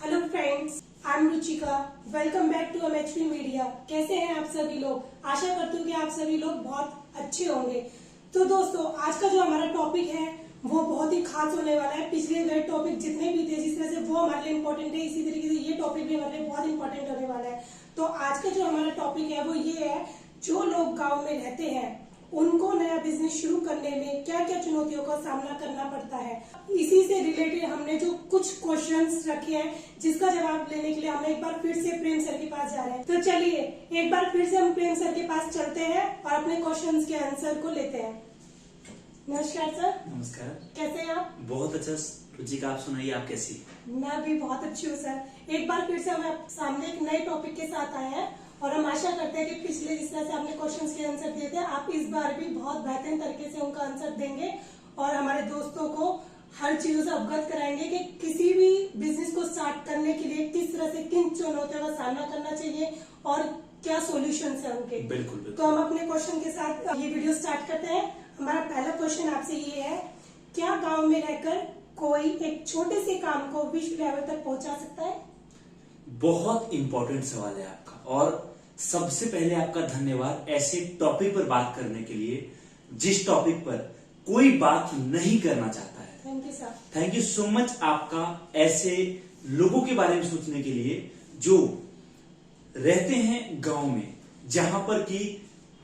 Hello friends, I am Ruchika. Welcome back to MHP media. कैसे हैं आप सभी लोग? आशा करती हूँ कि आप सभी लोग बहुत अच्छे होंगे। तो दोस्तों, आज का जो हमारा टॉपिक है वो बहुत ही खास होने वाला है। पिछले गए टॉपिक जितने भी थे जिस तरह से वो हमारे लिए इम्पोर्टेंट है, इसी तरीके से ये टॉपिक भी हमारे लिए बहुत इंपॉर्टेंट होने वाला है। तो आज का जो हमारा टॉपिक है वो ये है, जो लोग गाँव में रहते हैं उनको नया बिजनेस शुरू करने में क्या क्या चुनौतियों का सामना करना पड़ता है। इसी से रिलेटेड हमने जो कुछ क्वेश्चंस रखे हैं जिसका जवाब लेने के लिए हम एक बार फिर से प्रेम सर के पास जा रहे हैं। तो चलिए एक बार फिर से हम प्रेम सर के पास चलते हैं और अपने क्वेश्चंस के आंसर को लेते हैं। नमस्कार सर। नमस्कार। कैसे हैं आप? बहुत अच्छा रुचिका, आप सुनाइए, आप कैसी? मैं भी बहुत अच्छी हूँ सर। एक बार फिर से हम सामने एक नए टॉपिक के साथ आए हैं और हम आशा करते हैं कि पिछले जिस तरह से आपने क्वेश्चंस के आंसर दिए थे, आप इस बार भी बहुत बेहतरीन तरीके से उनका आंसर देंगे और हमारे दोस्तों को हर चीजों से अवगत कराएंगे कि किसी भी बिजनेस को स्टार्ट करने के लिए किस तरह से किन चुनौतियों का सामना करना चाहिए और क्या सॉल्यूशन है उनके। बिल्कुल, बिल्कुल। तो हम अपने क्वेश्चन के साथ ये वीडियो स्टार्ट करते हैं। हमारा पहला क्वेश्चन आपसे ये है, क्या गाँव में रहकर कोई एक छोटे से काम को विश्व लेवल तक पहुंचा सकता है? बहुत इंपॉर्टेंट सवाल है आपका, और सबसे पहले आपका धन्यवाद ऐसे टॉपिक पर बात करने के लिए जिस टॉपिक पर कोई बात नहीं करना चाहता है। Thank you sir. Thank you so much आपका ऐसे लोगों के बारे में सोचने के लिए जो रहते हैं गांव में, जहां पर कि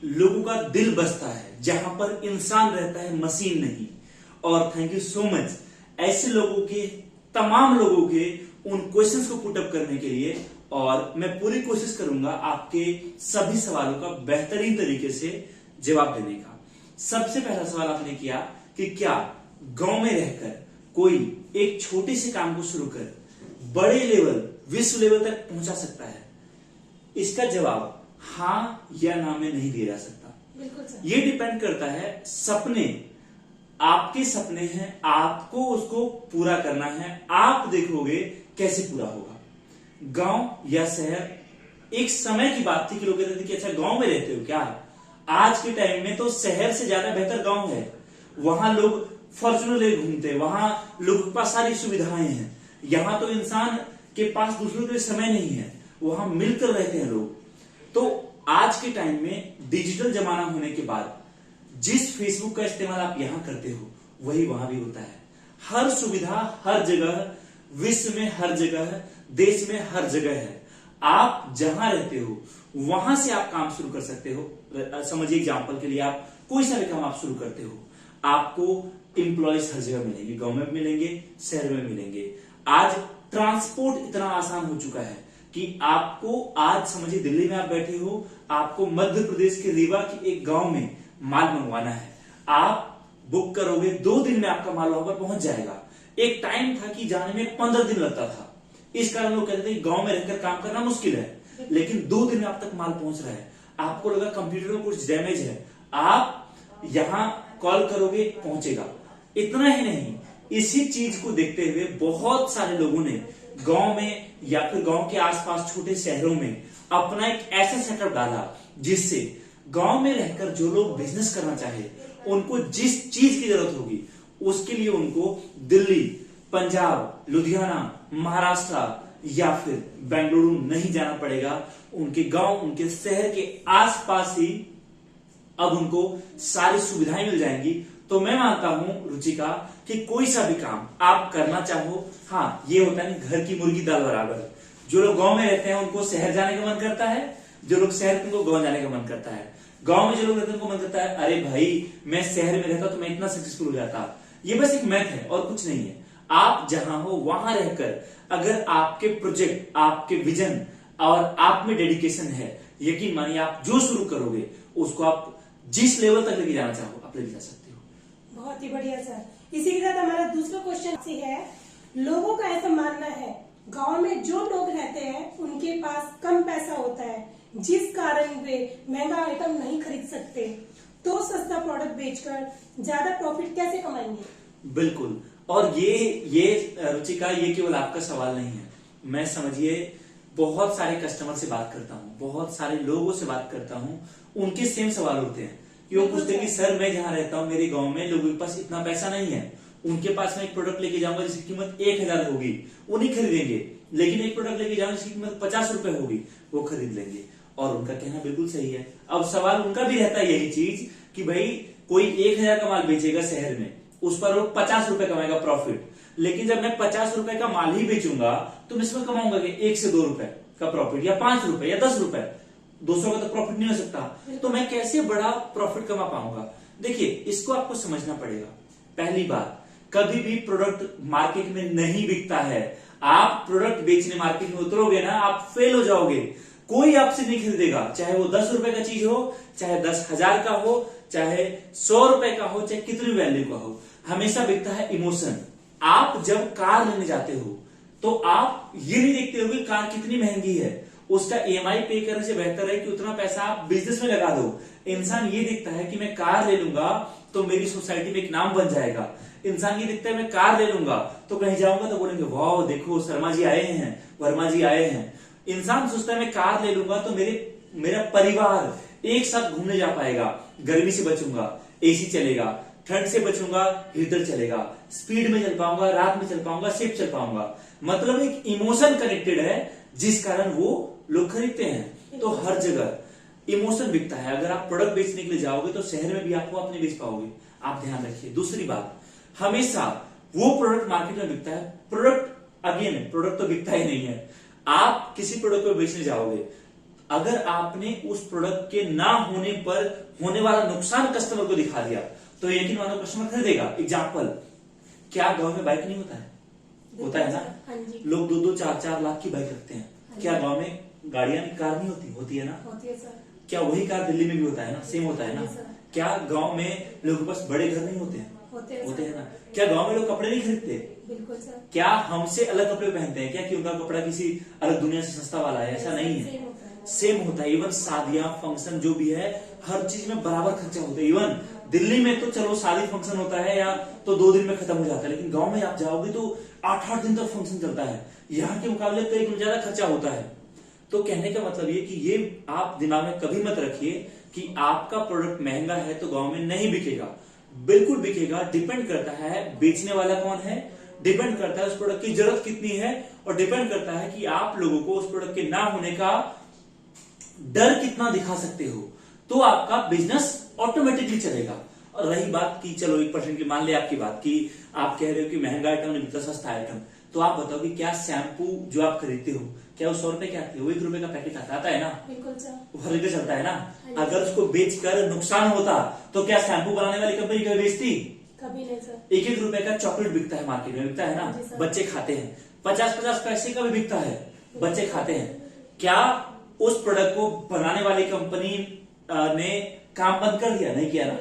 लोगों का दिल बसता है, जहां पर इंसान रहता है, मशीन नहीं। और थैंक यू सो मच ऐसे लोगों के, तमाम लोगों के उन क्वेश्चंस को पुटअप करने के लिए, और मैं पूरी कोशिश करूंगा आपके सभी सवालों का बेहतरीन तरीके से जवाब देने का। सबसे पहला सवाल आपने किया कि क्या गांव में रहकर कोई एक छोटे से काम को शुरू कर बड़े लेवल, विश्व लेवल तक पहुंचा सकता है? इसका जवाब हां या ना में नहीं दिया जा सकता। बिल्कुल सर। ये डिपेंड करता है, सपने आपके सपने हैं, आपको उसको पूरा करना है। आप देखोगे कैसे पूरा होगा। गांव या शहर, एक समय की बात थी कि लोग कहते थे कि अच्छा गांव में रहते हो क्या? आज के टाइम में तो शहर से ज्यादा बेहतर गांव है। वहां लोग फॉर्च्यूनर ले घूमते, वहां लोगों के पास सारी सुविधाएं हैं। यहां तो इंसान के पास दूसरों के लिए समय नहीं है, वहां मिलकर रहते हैं लोग। तो आज के टाइम में डिजिटल जमाना होने के बाद जिस फेसबुक का इस्तेमाल आप यहां करते हो वही वहां भी होता है। हर सुविधा हर जगह, विश्व में हर जगह, देश में हर जगह है। आप जहां रहते हो वहां से आप काम शुरू कर सकते हो। समझिए एग्जांपल के लिए, आप कोई सा भी काम आप शुरू करते हो, आपको एम्प्लॉयज हर जगह मिलेंगे, गांव में मिलेंगे, शहर में मिलेंगे। आज ट्रांसपोर्ट इतना आसान हो चुका है कि आपको, आज समझिए दिल्ली में आप बैठे हो, आपको मध्य प्रदेश के रीवा के एक गांव में माल मंगवाना है, आप बुक करोगे, 2 दिन में आपका माल वहां पर पहुंच जाएगा। एक टाइम था कि जाने में 15 दिन लगता था। इस कारण लोग कहते थे गांव में रहकर काम करना मुश्किल है, लेकिन 2 दिन में आप तक माल पहुंच रहा है। आपको लगा कंप्यूटर में कुछ डैमेज है, आप यहां कॉल करोगे, पहुंचेगा। इतना ही नहीं, इसी चीज को देखते हुए बहुत सारे लोगों ने गांव में या फिर गांव के आसपास छोटे शहरों में अपना एक ऐसा सेटअप डाला जिससे गांव में रहकर जो लोग बिजनेस करना चाहे, उनको जिस चीज की जरूरत होगी उसके लिए उनको दिल्ली, पंजाब, लुधियाना, महाराष्ट्र या फिर बेंगलुरु नहीं जाना पड़ेगा। उनके गांव, उनके शहर के आसपास ही अब उनको सारी सुविधाएं मिल जाएंगी। तो मैं मानता हूं रुचिका कि कोई सा भी काम आप करना चाहो, हाँ ये होता है घर की मुर्गी दाल बराबर। जो लोग गांव में रहते हैं उनको शहर जाने का मन करता है, जो लोग शहर उनको गांव जाने का मन करता है। गांव में जो लोग रहते हैं उनको मन करता है अरे भाई मैं शहर में रहता तो मैं इतना सक्सेसफुल हो जाता। ये बस एक मैथ है और कुछ नहीं है। आप जहां हो वहां रहकर अगर आपके प्रोजेक्ट, आपके विजन और आप में डेडिकेशन है, यकीन मानिए आप जो शुरू करोगे उसको आप जिस लेवल तक लेके जाना चाहो आप लेके जा सकते हो। बहुत ही बढ़िया सर। इसी के साथ हमारा दूसरा क्वेश्चन है, लोगों का ऐसा मानना है गांव में जो लोग रहते हैं उनके पास कम पैसा होता है, जिस कारण वे महंगा आइटम नहीं खरीद सकते, तो सस्ता प्रोडक्ट बेचकर ज्यादा प्रॉफिट कैसे कमाएंगे? बिल्कुल। और ये रुचिका, ये केवल आपका सवाल नहीं है। मैं समझिए बहुत सारे कस्टमर से बात करता हूँ, बहुत सारे लोगों से बात करता हूँ, उनके सेम सवाल होते हैं कि वो पूछते हैं कि सर मैं जहां रहता हूँ मेरे गांव में लोगों के पास इतना पैसा नहीं है, उनके पास मैं एक प्रोडक्ट लेके जाऊंगा जिसकी कीमत 1000 होगी, वो नहीं खरीदेंगे। लेकिन एक प्रोडक्ट लेके जाओ जिसकी कीमत 50 रुपए होगी, वो खरीद लेंगे। और उनका कहना बिल्कुल सही है। अब सवाल उनका भी रहता है यही चीज कि भाई कोई 1000 का माल बेचेगा शहर में, उस पर वो 50 रुपए कमाएगा प्रॉफिट, लेकिन जब मैं 50 रुपए का माल ही बेचूंगा तो मैं इसमें कमाऊंगा कि 1 से 2 रुपए का प्रॉफिट, या 5 रुपए या 10 रुपए, 200 का तो प्रॉफिट नहीं हो सकता। तो मैं कैसे बड़ा प्रॉफिट कमा पाऊंगा? देखिए, इसको आपको समझना पड़ेगा। पहली बात, कभी भी प्रोडक्ट मार्केट में नहीं बिकता है। आप प्रोडक्ट बेचने मार्केट में उतरोगे ना, आप फेल हो जाओगे। कोई आपसे नहीं खरीदेगा, चाहे वो 10 रुपए का चीज हो, चाहे 10,000 का हो, चाहे 100 रुपए का हो, चाहे कितनी वैल्यू का हो। हमेशा बिकता है इमोशन। आप जब कार लेने जाते हो तो आप ये नहीं देखते हो कि कार कितनी महंगी है, उसका ईएमआई पे करने से बेहतर है कि उतना पैसा आप बिजनेस में लगा दो। इंसान ये देखता है कि मैं कार ले लूंगा तो मेरी सोसाइटी में एक नाम बन जाएगा। इंसान ये देखता है मैं कार ले लूंगा तो कहीं जाऊंगा तो बोलेंगे वाह देखो शर्मा जी आए हैं, वर्मा जी आए हैं। इंसान सोचता है मैं कार ले लूंगा तो मेरा परिवार एक साथ घूमने जा पाएगा, गर्मी से बचूंगा, एसी चलेगा, ठंड से बचूंगा, हीटर चलेगा, स्पीड में चल पाऊंगा, रात में चल पाऊंगा, सेफ चल पाऊंगा। मतलब एक इमोशन कनेक्टेड है जिस कारण वो लोग खरीदते हैं। तो हर जगह इमोशन बिकता है। अगर आप प्रोडक्ट बेचने के लिए जाओगे तो शहर में भी आपको आप नहीं बेच पाओगे, आप ध्यान रखिए। दूसरी बात, हमेशा वो प्रोडक्ट मार्केट में बिकता है। प्रोडक्ट तो बिकता ही नहीं है। आप किसी प्रोडक्ट को बेचने जाओगे, अगर आपने उस प्रोडक्ट के ना होने पर होने वाला नुकसान कस्टमर को दिखा दिया तो यकीन मानो कस्टमर खरीदेगा। एग्जाम्पल, क्या गांव में बाइक नहीं होता है? होता है ना। लोग 2-2, 4-4 लाख की बाइक रखते हैं। क्या गांव में गाड़ियां कार नहीं होती? होती है ना। होती है सर। क्या वही कार दिल्ली में भी होता है ना? सेम होता है ना। क्या गांव में लोगों के पास बड़े घर नहीं होते हैं? होते हैं ना। क्या गांव में लोग कपड़े नहीं खरीदते? बिल्कुल सर। क्या हमसे अलग कपड़े पहनते हैं क्या कि उनका कपड़ा किसी अलग दुनिया से सस्ता वाला है? ऐसा नहीं है, सेम होता है। इवन शादियां, फंक्शन जो भी है, हर चीज में बराबर खर्चा होता है। इवन दिल्ली में तो चलो शादी फंक्शन होता है या तो 2 दिन में खत्म हो जाता है, लेकिन गांव में आप जाओगे तो 8-8 दिन तक फंक्शन चलता है। यहाँ के मुकाबले कई गुना ज्यादा खर्चा होता है। तो कहने का मतलब ये कि ये आप दिमाग में कभी मत रखिए कि आपका प्रोडक्ट महंगा है तो गांव में नहीं बिकेगा। बिल्कुल बिकेगा। डिपेंड करता है बेचने वाला कौन है, डिपेंड करता है उस प्रोडक्ट की जरूरत कितनी है, और डिपेंड करता है कि आप लोगों को उस प्रोडक्ट के ना होने का डर कितना दिखा सकते हो, तो आपका बिजनेस ऑटोमेटिकली चलेगा। और रही बात की चलो 1% की, मान ले आपकी बात की आप कह रहे हो कि महंगा आइटम नहीं बिकता, सस्ता आइटम, तो आप बताओ कि क्या शैम्पू जो आप खरीदते हो क्या वो 100 रुपए की आती है? वो 1 रुपए का पैकेट आता है ना। बिल्कुल सर। वो हर जगह चलता है ना। अगर उसको बेचकर नुकसान होता तो क्या शैम्पू बनाने वाली कंपनी कभी बेचती? कभी नहीं सर। 1-1 रुपए का चॉकलेट बिकता है मार्केट में, बिकता है ना, बच्चे खाते हैं। 50-50 पैसे का भी बिकता है, बच्चे खाते हैं। क्या उस प्रोडक्ट को बनाने वाली कंपनी ने काम बंद कर दिया? नहीं किया ना,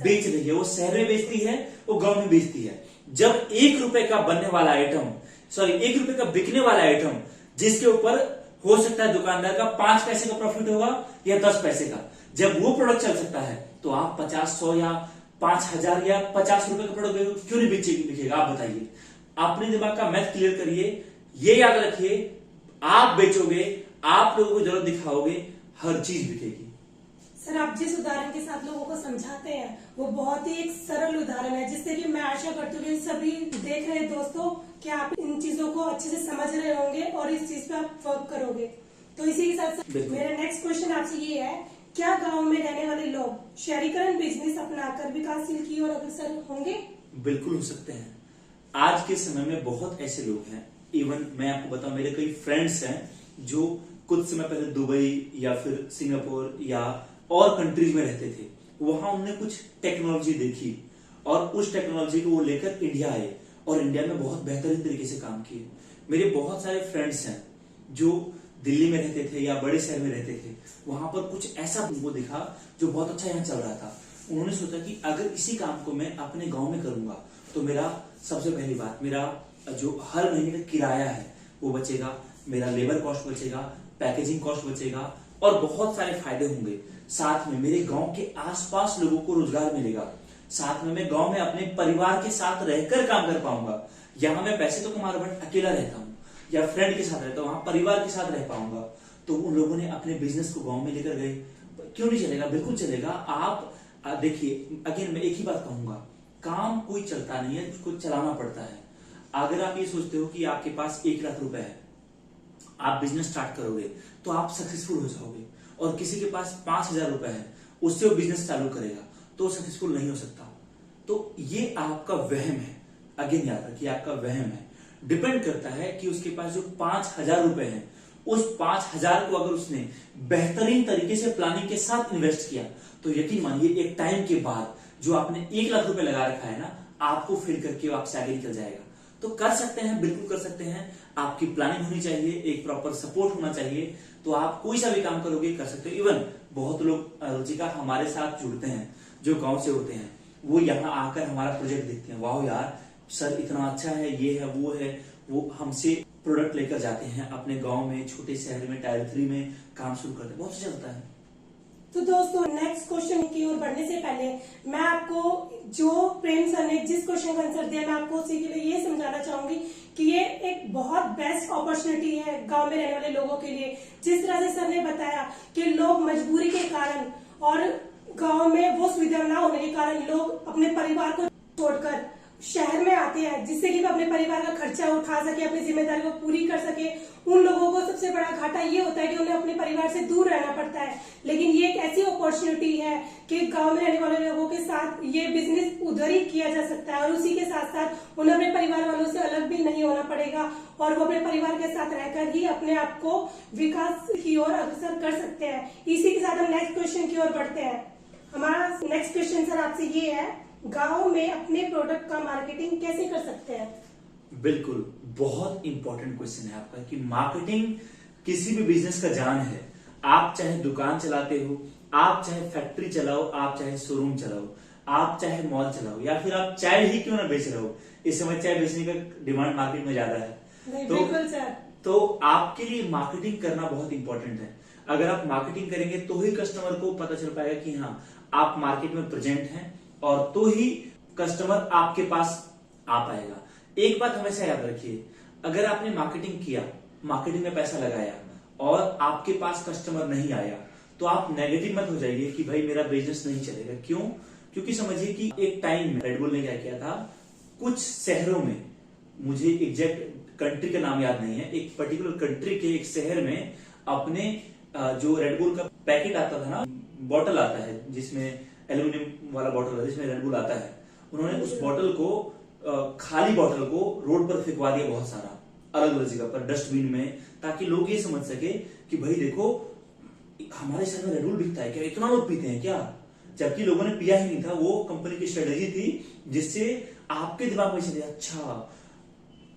बेच रही है। वो शहर में बेचती है, वो गांव में बेचती है। जब 1 रुपए का बनने वाला आइटम, 1 रुपए का बिकने वाला आइटम, जिसके ऊपर हो सकता है दुकानदार का 5 पैसे का प्रॉफिट होगा या 10 पैसे का, जब वो प्रोडक्ट चल सकता है तो आप 50, 100 या 5,000 या 50 रुपए का प्रोडक्ट क्यों नहीं बिकेगा? आप बताइए। अपने दिमाग का मैथ क्लियर करिए। ये याद रखिए, आप बेचोगे, आप लोगों को जरूरत दिखाओगे, हर चीज बिकेगी। सर, आप जिस उदाहरण के साथ लोगों को समझाते हैं वो बहुत ही एक सरल उदाहरण है, जिससे कि मैं आशा करती हूँ कि सभी देख रहे दोस्तों कि आप इन चीजों को अच्छे से समझ रहे होंगे और इस चीज पे आप वर्क करोगे। तो इसी के साथ मेरा नेक्स्ट क्वेश्चन आपसे ये है, क्या गांव में रहने वाले लोग शहरीकरण बिजनेस अपनाकर विकासशील की ओर अग्रसर होंगे? बिल्कुल हो सकते हैं। आज के समय में बहुत ऐसे लोग हैं, इवन मैं आपको बताऊं मेरे कई फ्रेंड्स हैं जो कुछ समय पहले दुबई या फिर सिंगापुर या और कंट्रीज में रहते थे। वहां उन्होंने कुछ टेक्नोलॉजी देखी और उस टेक्नोलॉजी को वो लेकर इंडिया आए और इंडिया में बहुत बेहतरीन तरीके से काम किए। मेरे बहुत सारे फ्रेंड्स हैं जो दिल्ली में रहते थे या बड़े शहर में रहते थे, वहां पर कुछ ऐसा उनको दिखा जो बहुत अच्छा यहाँ चल रहा था। उन्होंने सोचा कि अगर इसी काम को मैं अपने गांव में करूंगा तो मेरा सबसे पहली बात, मेरा जो हर महीने का किराया है वो बचेगा, मेरा लेबर कॉस्ट बचेगा, पैकेजिंग कॉस्ट बचेगा और बहुत सारे फायदे होंगे। साथ में मेरे गांव के आसपास लोगों को रोजगार मिलेगा। साथ में मैं गांव में अपने परिवार के साथ रहकर काम कर पाऊंगा। यहाँ मैं पैसे तो कमा रहा हूं, बट अकेला रहता हूँ या फ्रेंड के साथ रहता हूँ, वहां परिवार के साथ रह पाऊंगा। तो उन लोगों ने अपने बिजनेस को गांव में लेकर गए। क्यों नहीं चलेगा? बिल्कुल चलेगा। आप देखिए, अगेन मैं एक ही बात कहूंगा, काम कोई चलता नहीं है, उसको चलाना पड़ता है। अगर आप ये सोचते हो कि आपके पास 1 लाख रुपए है आप बिजनेस स्टार्ट करोगे तो आप सक्सेसफुल हो जाओगे, और किसी के पास 5,000 रुपए है, उससे वो बिजनेस चालू करेगा तो सक्सेसफुल नहीं हो सकता। तो ये आपका वहम है, अगेन याद रखिए आपका वहम है। डिपेंड करता है कि उसके पास जो 5,000 रुपए हैं, उस 5,000 को अगर उसने बेहतरीन तरीके से प्लानिंग के साथ इन्वेस्ट किया तो यकीन मानिए एक टाइम के बाद जो आपने 1 लाख रुपए लगा रखा है ना, आपको फिर करके आपसे आगे निकल जाएगा। तो कर सकते हैं, बिल्कुल कर सकते हैं। आपकी प्लानिंग होनी चाहिए, एक प्रॉपर सपोर्ट होना चाहिए, तो आप कोई सा भी काम करोगे कर सकते हो। इवन बहुत लोग रुचिका हमारे साथ जुड़ते हैं जो गांव से होते हैं, वो यहाँ आकर हमारा प्रोजेक्ट देखते हैं, वाह यार सर इतना अच्छा है, ये है वो है, वो हमसे प्रोडक्ट लेकर जाते हैं अपने गांव में, छोटे शहर में, टायर 3 में काम शुरू करते हैं, बहुत अच्छा चलता है। तो दोस्तों नेक्स्ट क्वेश्चन की ओर बढ़ने से पहले मैं आपको जो प्रेम सर ने जिस क्वेश्चन का आंसर दिया, मैं आपको उसी के लिए ये समझाना चाहूंगी कि ये एक बहुत बेस्ट अपॉर्चुनिटी है गांव में रहने वाले लोगों के लिए। जिस तरह से सर ने बताया कि लोग मजबूरी के कारण और गांव में वो सुविधा ना होने के कारण लोग अपने परिवार को छोड़कर शहर में आते हैं, जिससे कि वो अपने परिवार का खर्चा उठा सके, अपनी जिम्मेदारी को पूरी कर सके। उन लोगों को सबसे बड़ा घाटा ये होता है कि उन्हें अपने परिवार से दूर रहना पड़ता है। लेकिन ये एक ऐसी अपॉर्चुनिटी है कि गांव में रहने वाले लोगों के साथ ये बिजनेस उधर ही किया जा सकता है, और उसी के साथ साथ उन्हें अपने परिवार वालों से अलग भी नहीं होना पड़ेगा, और वो अपने परिवार के साथ रहकर ही अपने आप को विकास की ओर अग्रसर कर सकते हैं। इसी के साथ हम नेक्स्ट क्वेश्चन की ओर बढ़ते हैं। हमारा नेक्स्ट क्वेश्चन सर आपसे ये है, गांव में अपने प्रोडक्ट का मार्केटिंग कैसे कर सकते हैं? बिल्कुल, बहुत इंपॉर्टेंट क्वेश्चन है आपका कि मार्केटिंग किसी भी बिजनेस का जान है। आप चाहे दुकान चलाते हो, आप चाहे फैक्ट्री चलाओ, आप चाहे शोरूम चलाओ, आप चाहे मॉल चलाओ, या फिर आप चाय ही क्यों ना बेच रहे हो, इस समय चाय बेचने का डिमांड मार्केट में ज्यादा है। तो बिल्कुल सर। तो आपके लिए मार्केटिंग करना बहुत इंपॉर्टेंट है। अगर आप मार्केटिंग करेंगे तो ही कस्टमर को पता चल पाएगा कि हाँ आप मार्केट में प्रेजेंट हैं, और तो ही कस्टमर आपके पास आ पाएगा। एक बात हमेशा याद रखिए, अगर आपने मार्केटिंग किया, मार्केटिंग में पैसा लगाया और आपके पास कस्टमर नहीं आया, तो आप नेगेटिव मत हो जाइए कि भाई मेरा बिजनेस नहीं चलेगा। क्यों? क्योंकि समझिए कि एक टाइम में रेडबुल ने क्या किया था, कुछ शहरों में, मुझे एग्जैक्ट कंट्री का नाम याद नहीं है, एक पर्टिकुलर कंट्री के एक शहर में अपने जो रेडबुल का पैकेट आता था ना, बॉटल आता है जिसमें एल्यूमिनियम वाला बॉटल है जिसमें रेडबुल आता है, उन्होंने उस बॉटल को, खाली बॉटल को रोड पर फेंकवा दिया बहुत सारा अलग अलग जगह पर डस्टबिन में, ताकि लोग ये समझ सके कि भाई देखो हमारे शहर में रेडबुल बिकता है क्या, इतना लोग पीते हैं क्या, जबकि लोगों ने पिया ही नहीं था। वो कंपनी की स्ट्रेटेजी थी जिससे आपके दिमाग में चले अच्छा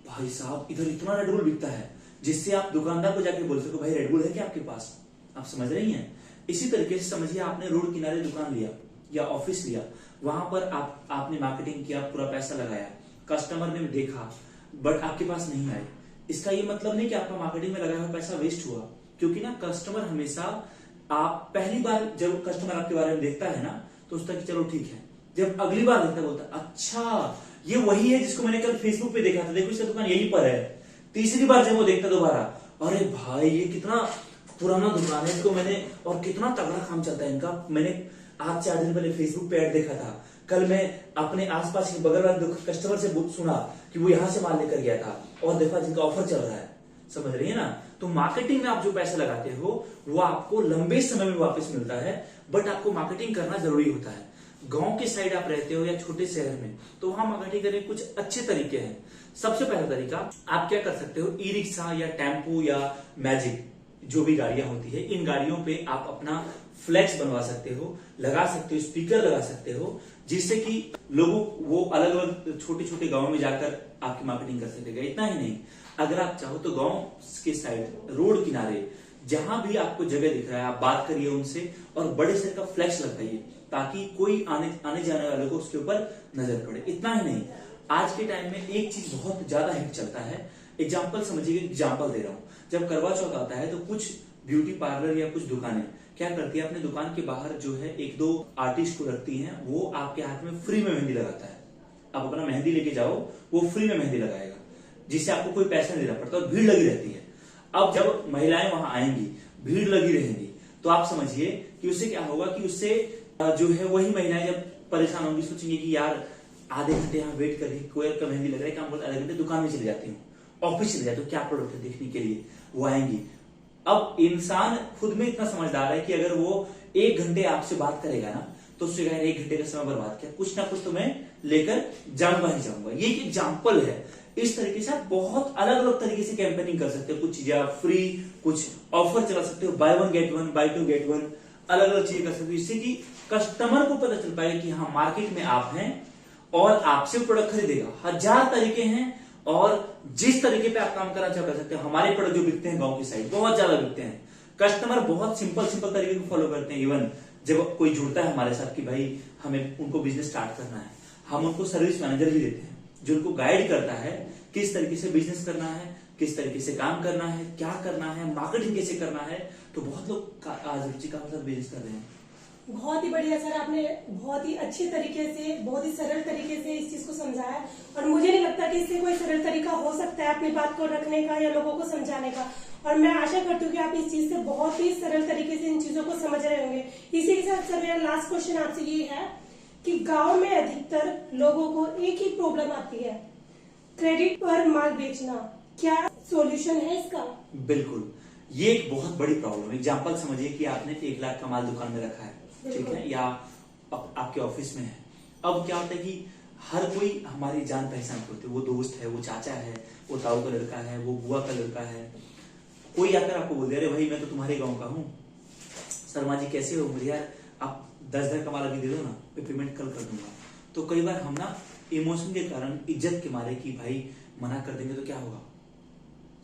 भाई साहब इधर इतना रेडबुल बिकता है, जिससे आप दुकानदार को जाके बोल सको भाई रेडबुल है क्या आपके पास। आप समझ रही हैं? इसी तरीके से समझिए आपने रोड किनारे दुकान लिया या ऑफिस लिया, वहां पर आपने मार्केटिंग किया, पूरा पैसा लगाया, कस्टमर ने देखा बट आपके पास नहीं आए। इसका ये मतलब नहीं कि आपका मार्केटिंग में लगाया हुआ पैसा वेस्ट हुआ, क्योंकि ना कस्टमर हमेशा, आप पहली बार जब कस्टमर आपके बारे में देखता है ना तो सोचता है कि चलो ठीक है, जब अगली बार देखता है बोलता है अच्छा ये वही है जिसको मैंने कल फेसबुक पे देखा था, देखो इसका दुकान यहीं पर है। तीसरी बार जब वो देखता दोबारा, अरे भाई ये कितना पुराना दुकान है, इसको मैंने, और कितना तगड़ा काम चलता है इनका, मैंने आज 4 दिन पहले फेसबुक पे ऐड देखा था, कल मैं अपने आसपास के बगल वाले कस्टमर से सुना कि वो यहां से माल लेकर गया था और देखा जिनका ऑफर चल रहा है। समझ रही है ना? तो मार्केटिंग में आप जो पैसा लगाते हो वो आपको लंबे समय में वापस मिलता है, बट आपको मार्केटिंग करना जरूरी होता है। गांव के साइड आप रहते हो या छोटे शहर में, तो वहां मार्केटिंग करने के कुछ अच्छे तरीके हैं। सबसे पहला तरीका आप क्या कर सकते हो, ई रिक्शा या टेम्पो या मैजिक जो भी गाड़ियां होती है, इन गाड़ियों पे आप अपना फ्लैक्स बनवा सकते हो, लगा सकते हो, स्पीकर लगा सकते हो, जिससे कि लोगों वो अलग अलग छोटे छोटे गांवों में जाकर आपकी मार्केटिंग कर सकेगा। इतना ही नहीं, अगर आप चाहो तो गांव के साइड रोड किनारे जहां भी आपको जगह दिख रहा है आप बात करिए उनसे और बड़े से का फ्लैक्स लगाइए, ताकि कोई आने जाने वाले को उसके ऊपर नजर पड़े। इतना ही नहीं, आज के टाइम में एक चीज बहुत ज्यादा हिट चलता है, एग्जाम्पल समझिए, एग्जाम्पल दे रहा हूं, जब करवा चौथ आता है तो कुछ ब्यूटी पार्लर या कुछ दुकानें क्या करती है, अपने दुकान के बाहर जो है 1-2 आर्टिस्ट को रखती हैं, वो आपके हाथ में फ्री में मेहंदी लगाता है। आप अपना मेहंदी लेके जाओ, वो फ्री में मेहंदी लगाएगा, जिससे आपको कोई पैसा नहीं देना पड़ता और भीड़ लगी रहती है। अब जब महिलाएं वहां आएंगी, भीड़ लगी रहेंगी, तो आप समझिए कि उससे क्या होगा कि उससे जो है वही महिलाएं जब परेशान होंगी, सोचेंगे कि यार आधे घंटे यहाँ वेट कर रही, कोई का मेहंदी लग रहा है, काम बोलते आधे घंटे दुकान में चली जाती हूँ, ऑफिस चले जाए तो क्या प्रोडक्ट है देखने के लिए वो आएंगी। अब इंसान खुद में इतना समझदार है कि अगर वो 1 घंटे आपसे बात करेगा ना तो उससे कहेगा 1 घंटे का समय बर्बाद किया, कुछ ना कुछ तो मैं लेकर जाऊंगा ही जाऊंगा। ये एक एग्जाम्पल है। इस तरीके से आप बहुत अलग अलग तरीके से कैंपेनिंग कर सकते हो। कुछ चीजें आप फ्री, कुछ ऑफर चला सकते हो, बाय 1 गेट 1, बाय 2 गेट 1, अलग अलग चीजें कर सकते हो, जिससे कि कस्टमर को पता चल पाएगा कि हाँ मार्केट में आप हैं और आपसे प्रोडक्ट खरीदेगा। 1000 तरीके हैं और जिस तरीके पे आप काम करना चाह सकते हो। हमारे प्रोडक्ट जो बिकते हैं गांव की साइड बहुत ज्यादा बिकते हैं। कस्टमर बहुत सिंपल तरीके को फॉलो करते हैं। इवन जब कोई जुड़ता है हमारे साथ कि भाई हमें उनको बिजनेस स्टार्ट करना है, हम उनको सर्विस मैनेजर भी देते हैं जो उनको गाइड करता है किस तरीके से बिजनेस करना है, किस तरीके से काम करना है, क्या करना है, मार्केटिंग कैसे करना है। तो बहुत लोग आज रुचिका के साथ बिजनेस कर रहे हैं। बहुत ही बढ़िया सर, आपने बहुत ही अच्छे तरीके से, बहुत ही सरल तरीके से इस चीज को समझाया और मुझे नहीं लगता कि इससे कोई सरल तरीका हो सकता है अपनी बात को रखने का या लोगों को समझाने का। और मैं आशा करती हूँ कि आप इस चीज से बहुत ही सरल तरीके से इन चीजों को समझ रहे होंगे। इसी के साथ सर मेरा लास्ट क्वेश्चन आपसे ये है कि गाँव में अधिकतर लोगों को एक ही प्रॉब्लम आती है, क्रेडिट पर माल बेचना। क्या सोल्यूशन है इसका? बिल्कुल, ये एक बहुत बड़ी प्रॉब्लम है। एग्जाम्पल समझिए कि आपने 1 लाख का माल दुकान में रखा है, ठीक है, या आपके ऑफिस में है। अब क्या होता है कि हर कोई हमारी जान पहचान होती है, वो दोस्त है, वो चाचा है, वो ताऊ का लड़का है, वो बुआ का लड़का है। कोई आकर आपको बोल दे अरे भाई मैं तो तुम्हारे गांव का हूँ, शर्मा जी कैसे हो, मुझे यार आप 10,000 का माल अभी दे दो ना, मैं पेमेंट कल कर दूंगा। तो कई बार हम ना इमोशन के कारण, इज्जत के मारे कि भाई मना कर देंगे तो क्या होगा,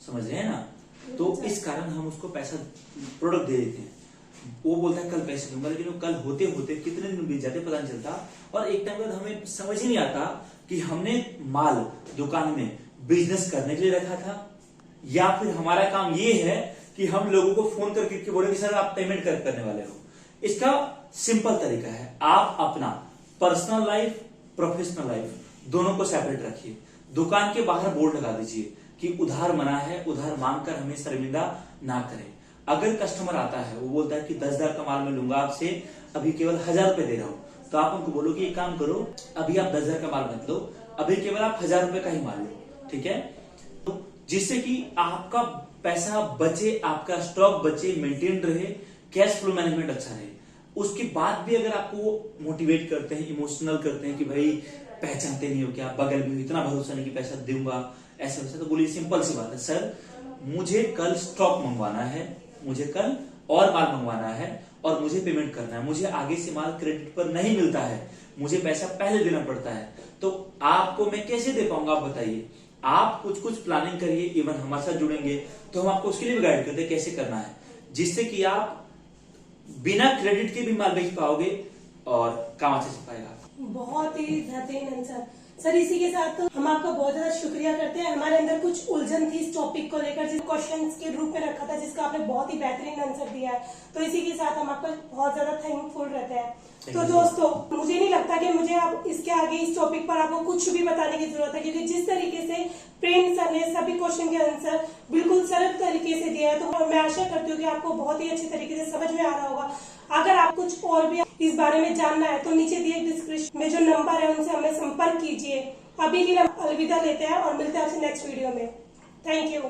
समझ रहे हैं ना, तो इस कारण हम उसको पैसा, प्रोडक्ट दे देते हैं। वो बोलता है कल पैसे दूंगा, लेकिन वो कल होते होते कितने दिन बीत जाते पता नहीं चलता। और एक टाइम बाद हमें समझ ही नहीं आता कि हमने माल दुकान में बिजनेस करने के लिए रखा था या फिर हमारा काम ये है कि हम लोगों को फोन करके बोले कि सर आप पेमेंट करने वाले हो। इसका सिंपल तरीका है, आप अपना पर्सनल लाइफ, प्रोफेशनल लाइफ दोनों को सेपरेट रखिए। दुकान के बाहर बोर्ड लगा दीजिए कि उधार मना है, उधार मांगकर हमें शर्मिंदा ना करें। अगर कस्टमर आता है वो बोलता है कि 10,000 का माल मैं लूंगा आपसे, अभी केवल 1,000 रुपए दे रहा हूं, तो आप उनको बोलो कि एक काम करो, अभी आप 10,000 का माल मत लो, अभी केवल आप 1,000 रुपए का ही माल लो, ठीक है। तो जिससे कि आपका पैसा बचे, आपका स्टॉक बचे, मेंटेन रहे, कैश फ्लो मैनेजमेंट अच्छा रहे। उसके बाद भी अगर आपको वो मोटिवेट करते हैं, इमोशनल करते हैं कि भाई पहचानते नहीं हो क्या, बगल में इतना भरोसा नहीं कि पैसा दूंगा ऐसा वैसा, तो बोलिए सिंपल सी बात है, सर मुझे कल स्टॉक मंगवाना है, मुझे कल और माल मंगवाना है और मुझे पेमेंट करना है, मुझे आगे से माल क्रेडिट पर नहीं मिलता है, मुझे पैसा पहले देना पड़ता है, तो आपको मैं कैसे दे पाऊंगा आप बताइए। आप कुछ प्लानिंग करिए, इवन हमारे साथ जुड़ेंगे तो हम आपको उसके लिए भी गाइड करते हैं कैसे करना है, जिससे कि आप बिना क्रेडिट के भी माल बेच पाओगे और काम अच्छे से पाएगा। बहुत ही बेहतरीन आंसर सर। इसी के साथ तो हम आपका बहुत ज्यादा शुक्रिया करते हैं। हमारे अंदर कुछ उलझन थी इस टॉपिक को लेकर, जिस क्वेश्चंस के रूप में रखा था, जिसका आपने बहुत ही बेहतरीन आंसर दिया है, तो इसी के साथ हम आपका बहुत ज्यादा थैंकफुल रहते हैं। तो दोस्तों मुझे नहीं लगता कि मुझे अब इसके आगे इस टॉपिक पर आपको कुछ भी बताने की जरूरत है, क्योंकि जिस तरीके से प्रेम सर ने सभी क्वेश्चन के आंसर बिल्कुल सरल तरीके से दिया है, तो मैं आशा करती हूँ कि आपको बहुत ही अच्छे तरीके से समझ में आ रहा होगा। अगर आप कुछ और भी इस बारे में जानना है तो नीचे दिए डिस्क्रिप्शन में जो नंबर है उनसे हमें संपर्क कीजिए। अभी के लिए अलविदा लेते हैं और मिलते हैं आपसे नेक्स्ट वीडियो में। Thank you.